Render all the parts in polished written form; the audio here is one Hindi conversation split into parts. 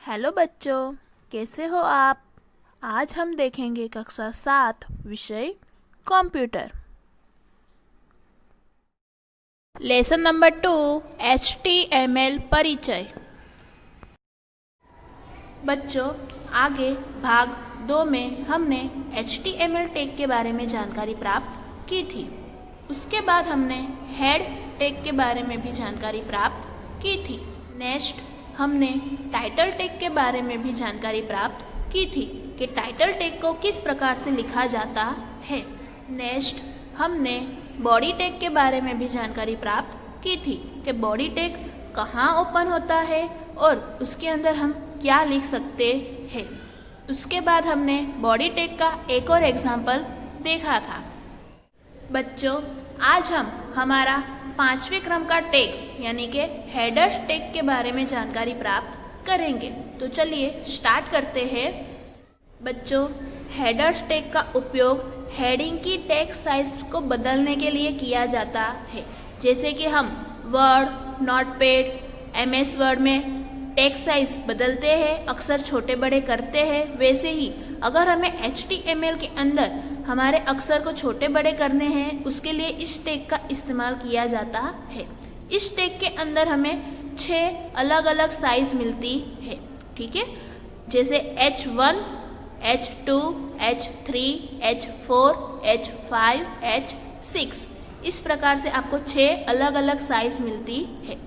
हेलो बच्चों, कैसे हो आप। आज हम देखेंगे कक्षा 7 विषय कंप्यूटर। लेसन नंबर 2 HTML परिचय। बच्चों, आगे भाग 2 में हमने HTML टैग के बारे में जानकारी प्राप्त की थी। उसके बाद हमने हेड टैग के बारे में भी जानकारी प्राप्त की थी। नेक्स्ट हमने टाइटल टैग के बारे में भी जानकारी प्राप्त की थी कि टाइटल टैग को किस प्रकार से लिखा जाता है। नेक्स्ट हमने बॉडी टैग के बारे में भी जानकारी प्राप्त की थी कि बॉडी टैग कहाँ ओपन होता है और उसके अंदर हम क्या लिख सकते हैं। उसके बाद हमने बॉडी टैग का एक और एग्जाम्पल देखा था। बच्चों, आज हम हमारा 5वें क्रम का टैग यानी कि हेडर्स टैग के बारे में जानकारी प्राप्त करेंगे। तो चलिए स्टार्ट करते हैं। बच्चों, हेडर्स टैग का उपयोग हेडिंग की टेक्स्ट साइज को बदलने के लिए किया जाता है। जैसे कि हम वर्ड, नोटपैड, MS वर्ड में टेक्स्ट साइज बदलते हैं, अक्षर छोटे बड़े करते हैं, वैसे ही अगर हमें HTML के अंदर हमारे अक्षर को छोटे बड़े करने हैं, उसके लिए इस टैग का इस्तेमाल किया जाता है। इस टैग के अंदर हमें 6 अलग अलग साइज मिलती है, ठीक है। जैसे H1, H2, H3, H4, H5, H6, इस प्रकार से आपको 6 अलग अलग साइज मिलती है,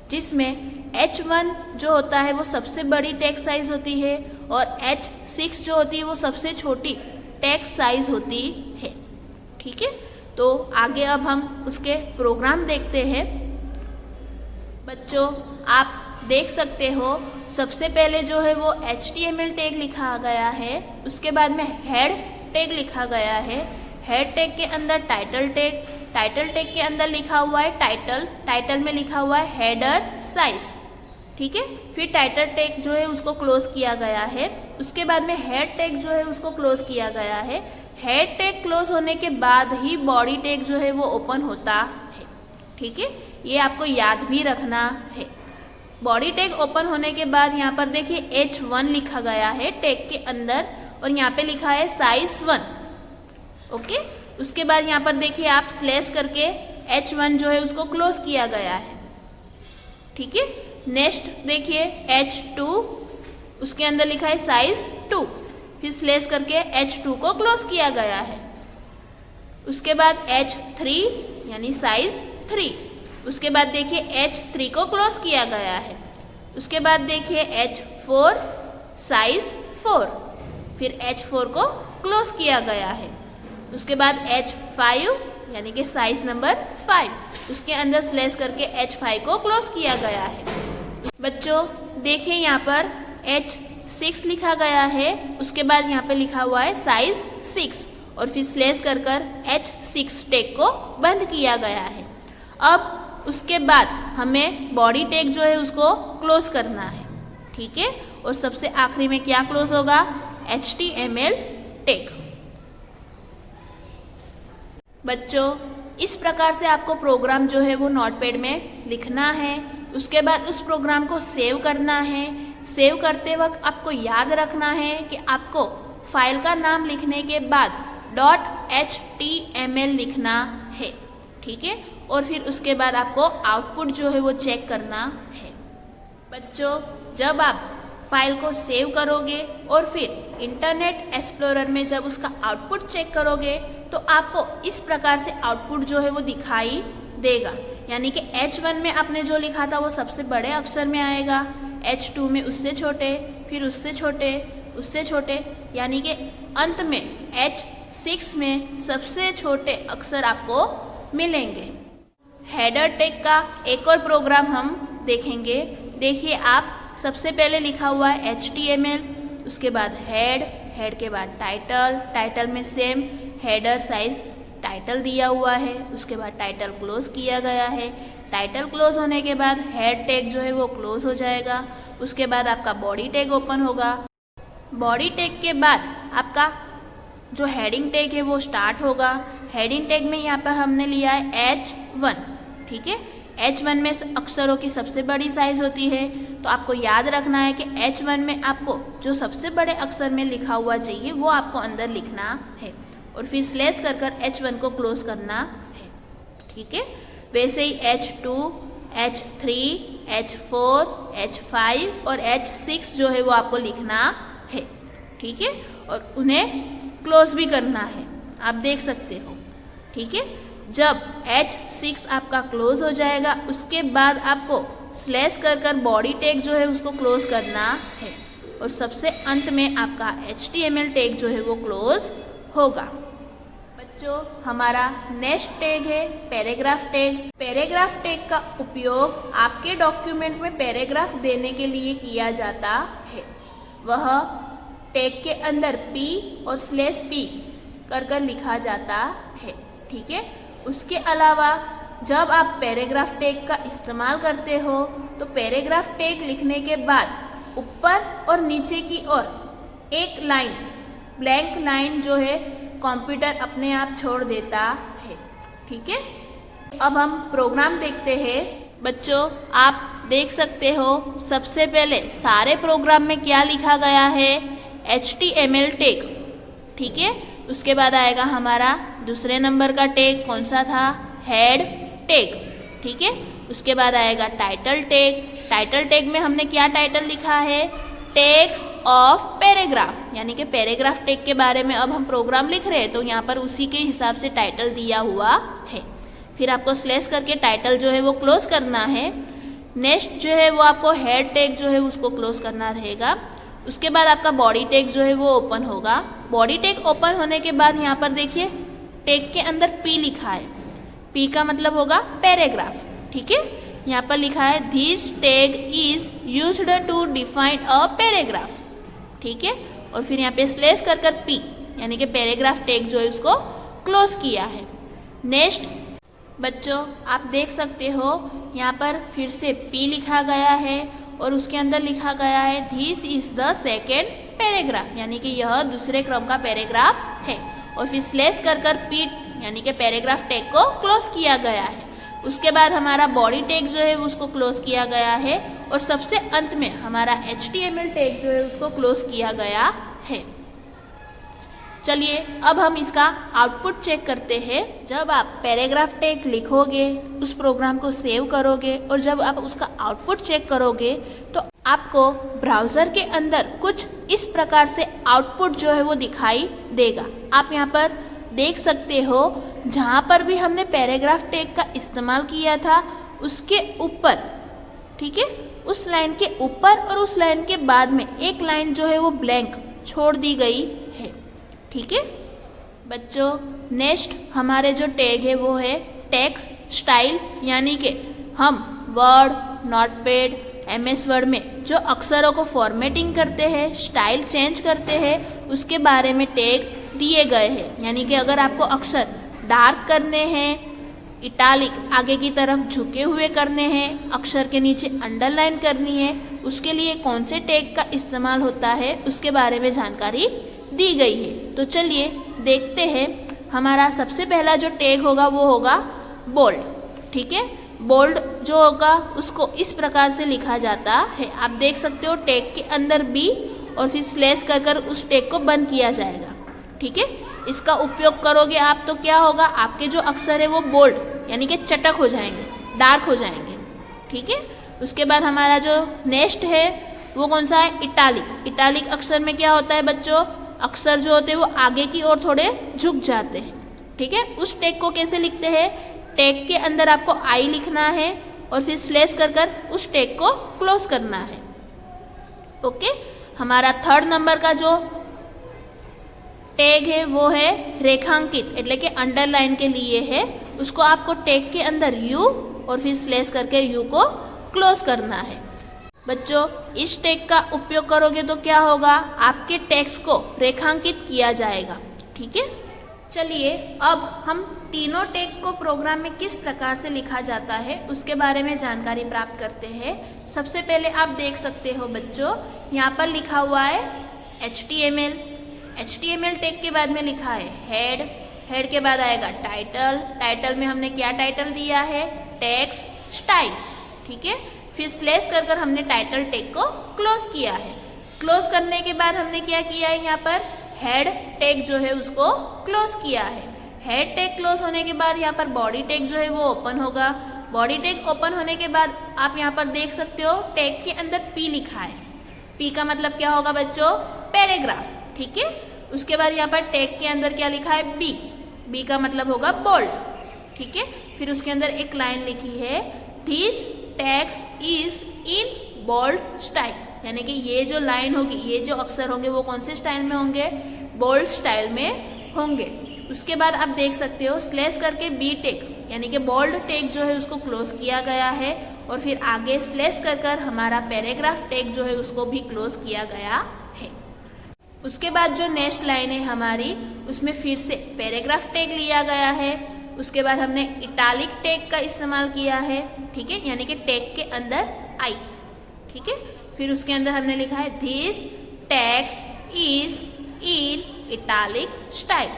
जिसमें H1 जो होता है वो सबसे बड़ी टेक्स्ट साइज होती है और H6 जो होती है वो सबसे छोटी टेक्स्ट साइज होती है, ठीक है। तो आगे अब हम उसके प्रोग्राम देखते हैं। बच्चों, आप देख सकते हो सबसे पहले जो है वो HTML टैग लिखा गया है, उसके बाद में हेड टैग लिखा गया है। हेड टैग के अंदर टाइटल टैग, टाइटल टैग के अंदर लिखा हुआ है टाइटल, टाइटल में लिखा हुआ है हेडर साइज, ठीक है। फिर टाइटल टैग जो है उसको क्लोज किया गया है। उसके बाद में हेड टैग जो है उसको क्लोज किया गया है। हेड टैग क्लोज होने के बाद ही बॉडी टैग जो है वो ओपन होता है, ठीक है। ये आपको याद भी रखना है। बॉडी टैग ओपन होने के बाद यहाँ पर देखिए H1 लिखा गया है टैग के अंदर और यहाँ पे लिखा है साइज 1, ओके। उसके बाद यहाँ पर देखिए आप स्लैश करके H1 जो है उसको क्लोज किया गया है, ठीक है। नेक्स्ट देखिए H2, उसके अंदर लिखा है साइज 2, फिर स्लैश करके H2 को क्लोज किया गया है। उसके बाद H3 यानी साइज 3, उसके बाद देखिए H3 को क्लोज किया गया है। उसके बाद देखिए H4 साइज 4, फिर H4 को क्लोज किया गया है। उसके बाद H5 यानी कि साइज नंबर 5, उसके अंदर स्लैश करके H5 को क्लोज किया गया है। बच्चों देखिए यहाँ पर H6 लिखा गया है, उसके बाद यहाँ पे लिखा हुआ है साइज 6 और फिर स्लैश कर H6 टैग को बंद किया गया है। अब उसके बाद हमें बॉडी टैग जो है उसको क्लोज करना है, ठीक है। और सबसे आखिरी में क्या क्लोज होगा, HTML टैग। बच्चों, इस प्रकार से आपको प्रोग्राम जो है वो नोटपैड में लिखना है। उसके बाद उस प्रोग्राम को सेव करना है। सेव करते वक्त आपको याद रखना है कि आपको फाइल का नाम लिखने के बाद .html लिखना है, ठीक है। और फिर उसके बाद आपको आउटपुट जो है वो चेक करना है। बच्चों, जब आप फाइल को सेव करोगे और फिर इंटरनेट एक्सप्लोरर में जब उसका आउटपुट चेक करोगे तो आपको इस प्रकार से आउटपुट जो है वो दिखाई देगा। यानी कि H1 में आपने जो लिखा था वो सबसे बड़े अक्षर में आएगा, H2 में उससे छोटे, फिर उससे छोटे, उससे छोटे, यानी कि अंत में H6 में सबसे छोटे अक्षर आपको मिलेंगे। हेडर टैग का एक और प्रोग्राम हम देखेंगे। देखिए आप, सबसे पहले लिखा हुआ है HTML, उसके बाद हेड, हेड के बाद टाइटल, टाइटल में सेम हेडर साइज टाइटल दिया हुआ है। उसके बाद टाइटल क्लोज किया गया है। टाइटल क्लोज होने के बाद हेड टैग जो है वो क्लोज हो जाएगा। उसके बाद आपका बॉडी टैग ओपन होगा। बॉडी टैग के बाद आपका जो हेडिंग टैग है वो स्टार्ट होगा। हेडिंग टैग में यहाँ पर हमने लिया है H1, ठीक है। H1 में अक्षरों की सबसे बड़ी साइज होती है, तो आपको याद रखना है कि H1 में आपको जो सबसे बड़े अक्षर में लिखा हुआ चाहिए वो आपको अंदर लिखना है और फिर स्लैश कर कर H1 को क्लोज करना है। ठीक है, वैसे ही H2, H3, H4, H5 और H6 जो है वो आपको लिखना है। ठीक है, और उन्हें क्लोज भी करना है, आप देख सकते हो। ठीक है, जब H6 आपका क्लोज हो जाएगा उसके बाद आपको स्लैश कर कर बॉडी टैग जो है उसको क्लोज करना है और सबसे अंत में आपका HTML टैग जो है वो क्लोज होगा। बच्चों, हमारा नेक्स्ट टैग है पैराग्राफ टैग। पैराग्राफ टैग का उपयोग आपके डॉक्यूमेंट में पैराग्राफ देने के लिए किया जाता है। वह टैग के अंदर P और /P कर कर लिखा जाता है। ठीक है, उसके अलावा जब आप पैराग्राफ टैग का इस्तेमाल करते हो तो पैराग्राफ टैग लिखने के बाद ऊपर और नीचे की ओर एक लाइन, ब्लैंक लाइन जो है कंप्यूटर अपने आप छोड़ देता है। ठीक है, अब हम प्रोग्राम देखते हैं। बच्चों, आप देख सकते हो सबसे पहले सारे प्रोग्राम में क्या लिखा गया है, HTML टैग। ठीक है, उसके बाद आएगा हमारा दूसरे नंबर का टैग, कौन सा था, हेड टैग। ठीक है, उसके बाद आएगा टाइटल टैग। टाइटल टैग में हमने क्या टाइटल लिखा है, टेक्स्ट ऑफ पैराग्राफ, यानी कि पैराग्राफ टैग के बारे में अब हम प्रोग्राम लिख रहे हैं तो यहाँ पर उसी के हिसाब से टाइटल दिया हुआ है। फिर आपको स्लैश करके टाइटल जो है वो क्लोज करना है। नेक्स्ट जो है वो आपको हेड टैग जो है उसको क्लोज करना रहेगा। उसके बाद आपका बॉडी टैग जो है वो ओपन होगा। बॉडी टैग ओपन होने के बाद यहाँ पर देखिए टैग के अंदर P लिखा है। P का मतलब होगा पैराग्राफ। ठीक है, यहाँ पर लिखा है this tag is used to define a paragraph. ठीक है, और फिर यहाँ पे स्लैश कर कर P यानी कि पैराग्राफ टैग जो है उसको क्लोज किया है। नेक्स्ट बच्चों, आप देख सकते हो यहाँ पर फिर से P लिखा गया है और उसके अंदर लिखा गया है this is the second paragraph, यानी कि यह दूसरे क्रम का पैराग्राफ है। और फिर स्लैश कर कर P यानी कि पैराग्राफ टैग को क्लोज किया गया है। उसके बाद हमारा बॉडी टैग जो है उसको क्लोज किया गया है और सबसे अंत में हमारा HTML टैग जो है उसको क्लोज किया गया है। चलिए अब हम इसका आउटपुट चेक करते हैं। जब आप पैराग्राफ टैग लिखोगे, उस प्रोग्राम को सेव करोगे और जब आप उसका आउटपुट चेक करोगे तो आपको ब्राउज़र के अंदर कुछ इस प्रकार से आउटपुट जो है वो दिखाई देगा। आप यहाँ पर देख सकते हो जहाँ पर भी हमने पैराग्राफ टैग का इस्तेमाल किया था उसके ऊपर, ठीक है, उस लाइन के ऊपर और उस लाइन के बाद में एक लाइन जो है वो ब्लैंक छोड़ दी गई है। ठीक है बच्चों, नेक्स्ट हमारे जो टैग है वो है टेक्स्ट स्टाइल, यानी कि हम वर्ड, नोटपैड, MS वर्ड में जो अक्षरों को फॉर्मेटिंग करते हैं, स्टाइल चेंज करते हैं, उसके बारे में टैग दिए गए हैं। यानी कि अगर आपको अक्षर डार्क करने हैं, इटालिक आगे की तरफ झुके हुए करने हैं, अक्षर के नीचे अंडरलाइन करनी है, उसके लिए कौन से टैग का इस्तेमाल होता है उसके बारे में जानकारी दी गई है। तो चलिए देखते हैं। हमारा सबसे पहला जो टैग होगा वो होगा बोल्ड। ठीक है, बोल्ड जो होगा उसको इस प्रकार से लिखा जाता है। आप देख सकते हो टैग के अंदर B और फिर स्लैश कर कर उस टैग को बंद किया जाएगा। ठीक है, इसका उपयोग करोगे आप तो क्या होगा, आपके जो अक्षर है वो बोल्ड यानी कि चटक हो जाएंगे, डार्क हो जाएंगे। ठीक है, उसके बाद हमारा जो नेक्स्ट है वो कौन सा है, इटालिक। इटालिक अक्षर में क्या होता है बच्चों, अक्षर जो होते हैं वो आगे की ओर थोड़े झुक जाते हैं। ठीक है, उस टैग को कैसे लिखते हैं, टैग के अंदर आपको I लिखना है और फिर स्लैश कर कर उस टैग को क्लोज करना है। ओके, हमारा थर्ड नंबर का जो टैग है वो है रेखांकित, એટલે કે अंडरलाइन के लिए है। उसको आपको टैग के अंदर U और फिर स्लैश करके U को क्लोज करना है। बच्चों, इस टैग का उपयोग करोगे तो क्या होगा, आपके टेक्स्ट को रेखांकित किया जाएगा। ठीक है, चलिए अब हम तीनों टैग को प्रोग्राम में किस प्रकार से लिखा जाता है उसके बारे में जानकारी प्राप्त करते हैं। सबसे पहले आप देख सकते हो बच्चों, यहाँ पर लिखा हुआ है HTML। HTML टैग के बाद में लिखा है हेड। हेड के बाद आएगा टाइटल। टाइटल में हमने क्या टाइटल दिया है, टेक्स्ट स्टाइल। ठीक है, फिर स्लैश कर हमने टाइटल टैग को क्लोज किया है। क्लोज करने के बाद हमने क्या किया है, यहाँ पर हेड टैग जो है उसको क्लोज किया है। हेड टैग क्लोज होने के बाद यहाँ पर बॉडी टैग जो है वो ओपन होगा। बॉडी टैग ओपन होने के बाद आप यहाँ पर देख सकते हो टैग के अंदर पी लिखा है। पी का मतलब क्या होगा बच्चों, पैराग्राफ, ठीक है। उसके बाद यहाँ पर टैग के अंदर क्या लिखा है, बी। बी का मतलब होगा बोल्ड, ठीक है। फिर उसके अंदर एक लाइन लिखी है, this text is in bold style, यानी कि ये जो लाइन होगी, ये जो अक्षर होंगे वो कौन से स्टाइल में होंगे, बोल्ड स्टाइल में होंगे। उसके बाद आप देख सकते हो स्लैश करके बी टैग यानी कि बोल्ड टैग जो है उसको क्लोज किया गया है, और फिर आगे स्लैश कर हमारा पैराग्राफ टैग जो है उसको भी क्लोज किया गया है। उसके बाद जो नेक्स्ट लाइन है हमारी, उसमें फिर से पैराग्राफ टैग लिया गया है। उसके बाद हमने इटालिक टैग का इस्तेमाल किया है, ठीक है, यानी कि टैग के अंदर आई, ठीक है। फिर उसके अंदर हमने लिखा है this text is in italic style.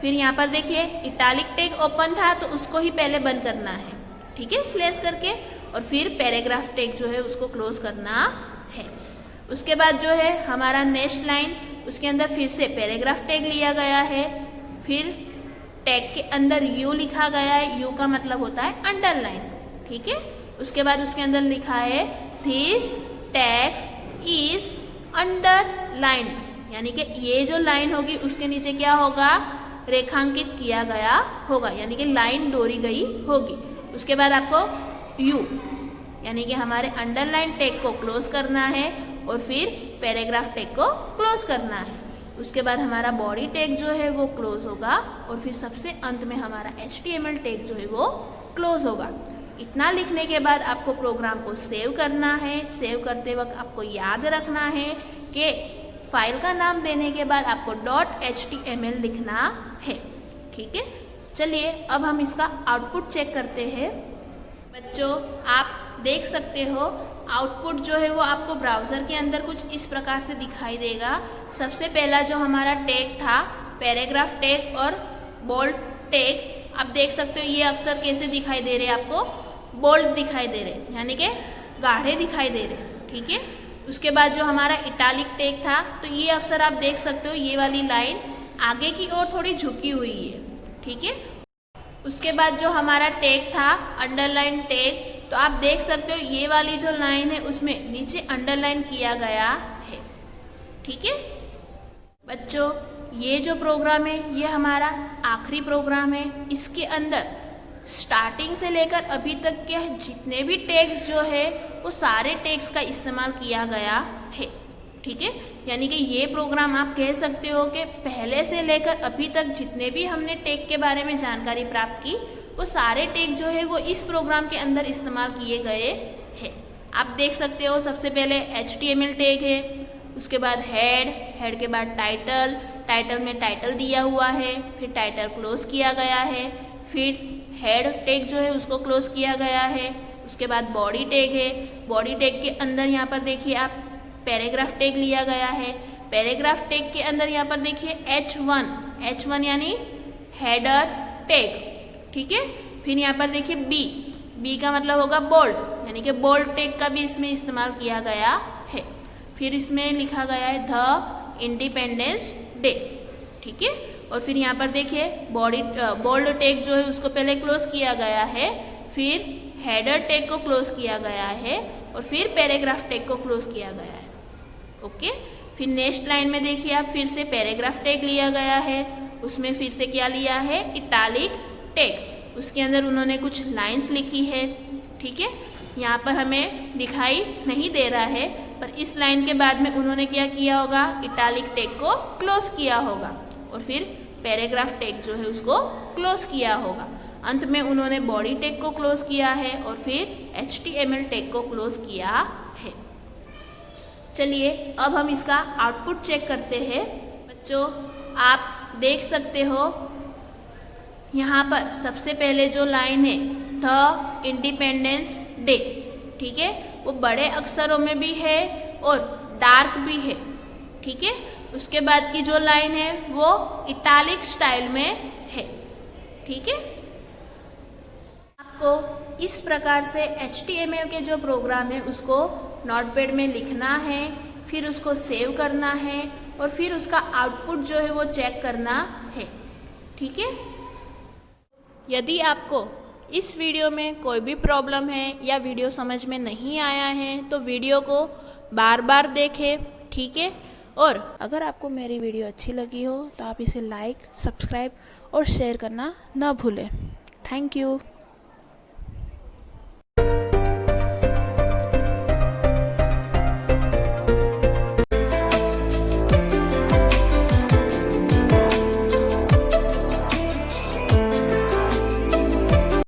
फिर यहाँ पर देखिए इटालिक टैग ओपन था तो उसको ही पहले बंद करना है, ठीक है, स्लैश करके, और फिर पैराग्राफ टैग जो है उसको क्लोज करना है। उसके बाद जो है हमारा नेक्स्ट लाइन, उसके अंदर फिर से पैराग्राफ टैग लिया गया है। फिर टैग के अंदर यू लिखा गया है, यू का मतलब होता है अंडरलाइन, ठीक है। उसके बाद उसके अंदर लिखा है दिस टेक्स्ट इज अंडरलाइन, यानी कि ये जो लाइन होगी उसके नीचे क्या होगा, रेखांकित किया गया होगा, यानी कि लाइन दोहरी गई होगी। उसके बाद आपको यू यानी कि हमारे अंडरलाइन टैग को क्लोज करना है, और फिर पैराग्राफ टैग को क्लोज करना है। उसके बाद हमारा बॉडी टैग जो है वो क्लोज होगा, और फिर सबसे अंत में हमारा HTML टैग जो है वो क्लोज होगा। इतना लिखने के बाद आपको प्रोग्राम को सेव करना है। सेव करते वक्त आपको याद रखना है कि फाइल का नाम देने के बाद आपको .html लिखना है, ठीक है। चलिए अब हम इसका आउटपुट चेक करते हैं। बच्चों आप देख सकते हो आउटपुट जो है वो आपको ब्राउज़र के अंदर कुछ इस प्रकार से दिखाई देगा। सबसे पहला जो हमारा टैग था पैराग्राफ टैग और बोल्ड टैग, आप देख सकते हो ये अक्षर कैसे दिखाई दे रहे हैं, आपको बोल्ड दिखाई दे रहे, यानी कि गाढ़े दिखाई दे रहे, ठीक है। उसके बाद जो हमारा इटालिक टैग था, तो ये अक्षर आप देख सकते हो ये वाली लाइन आगे की ओर थोड़ी झुकी हुई है, ठीक है। उसके बाद जो हमारा टैग था अंडरलाइन टैग, तो आप देख सकते हो ये वाली जो लाइन है उसमें नीचे अंडरलाइन किया गया है, ठीक है। बच्चों ये जो प्रोग्राम है ये हमारा आखिरी प्रोग्राम है। इसके अंदर स्टार्टिंग से लेकर अभी तक के जितने भी टैग्स जो है वो सारे टैग्स का इस्तेमाल किया गया है, ठीक है। यानी कि ये प्रोग्राम आप कह सकते हो कि पहले से लेकर अभी तक जितने भी हमने टैग के बारे में जानकारी प्राप्त की वो सारे टैग जो है वो इस प्रोग्राम के अंदर इस्तेमाल किए गए हैं। आप देख सकते हो सबसे पहले HTML टैग है, उसके बाद हेड के बाद टाइटल में टाइटल दिया हुआ है, फिर टाइटल क्लोज किया गया है, फिर हेड टैग जो है उसको क्लोज किया गया है। उसके बाद बॉडी टैग है, बॉडी टैग के अंदर यहाँ पर देखिए आप पैराग्राफ टैग लिया गया है। पैराग्राफ टैग के अंदर यहाँ पर देखिए H1 यानी हेडर टैग, ठीक है। फिर यहाँ पर देखिए बी का मतलब होगा बोल्ड, यानी कि बोल्ड टैग का भी इसमें इस्तेमाल किया गया है। फिर इसमें लिखा गया है द इंडिपेंडेंस डे, ठीक है। और फिर यहाँ पर देखिए बोल्ड टैग जो है उसको पहले क्लोज किया गया है, फिर हेडर टैग को क्लोज किया गया है, और फिर पैराग्राफ टैग को क्लोज किया गया है, ओके। फिर नेक्स्ट लाइन में देखिए आप फिर से पैराग्राफ टैग लिया गया है, उसमें फिर से क्या लिया है, इटालिक टैग। उसके अंदर उन्होंने कुछ लाइंस लिखी है, ठीक है। यहाँ पर हमें दिखाई नहीं दे रहा है, पर इस लाइन के बाद में उन्होंने क्या किया होगा, इटालिक टैग को क्लोज किया होगा, और फिर पैराग्राफ टैग जो है उसको क्लोज किया होगा। अंत में उन्होंने बॉडी टैग को क्लोज किया है, और फिर HTML टैग को क्लोज किया है। चलिए अब हम इसका आउटपुट चेक करते हैं। बच्चों आप देख सकते हो यहाँ पर सबसे पहले जो लाइन है द इंडिपेंडेंस डे, ठीक है, वो बड़े अक्षरों में भी है और डार्क भी है, ठीक है। उसके बाद की जो लाइन है वो इटालिक स्टाइल में है, ठीक है। आप आपको इस प्रकार से HTML के जो प्रोग्राम है उसको नोटपैड में लिखना है, फिर उसको सेव करना है और फिर उसका आउटपुट जो है वो चेक करना है। ठीक है। यदि आपको इस वीडियो में कोई भी प्रॉब्लम है या वीडियो समझ में नहीं आया है तो वीडियो को बार बार देखें। ठीक है। और अगर आपको मेरी वीडियो अच्छी लगी हो तो आप इसे लाइक, सब्सक्राइब और शेयर करना ना भूलें। Thank you.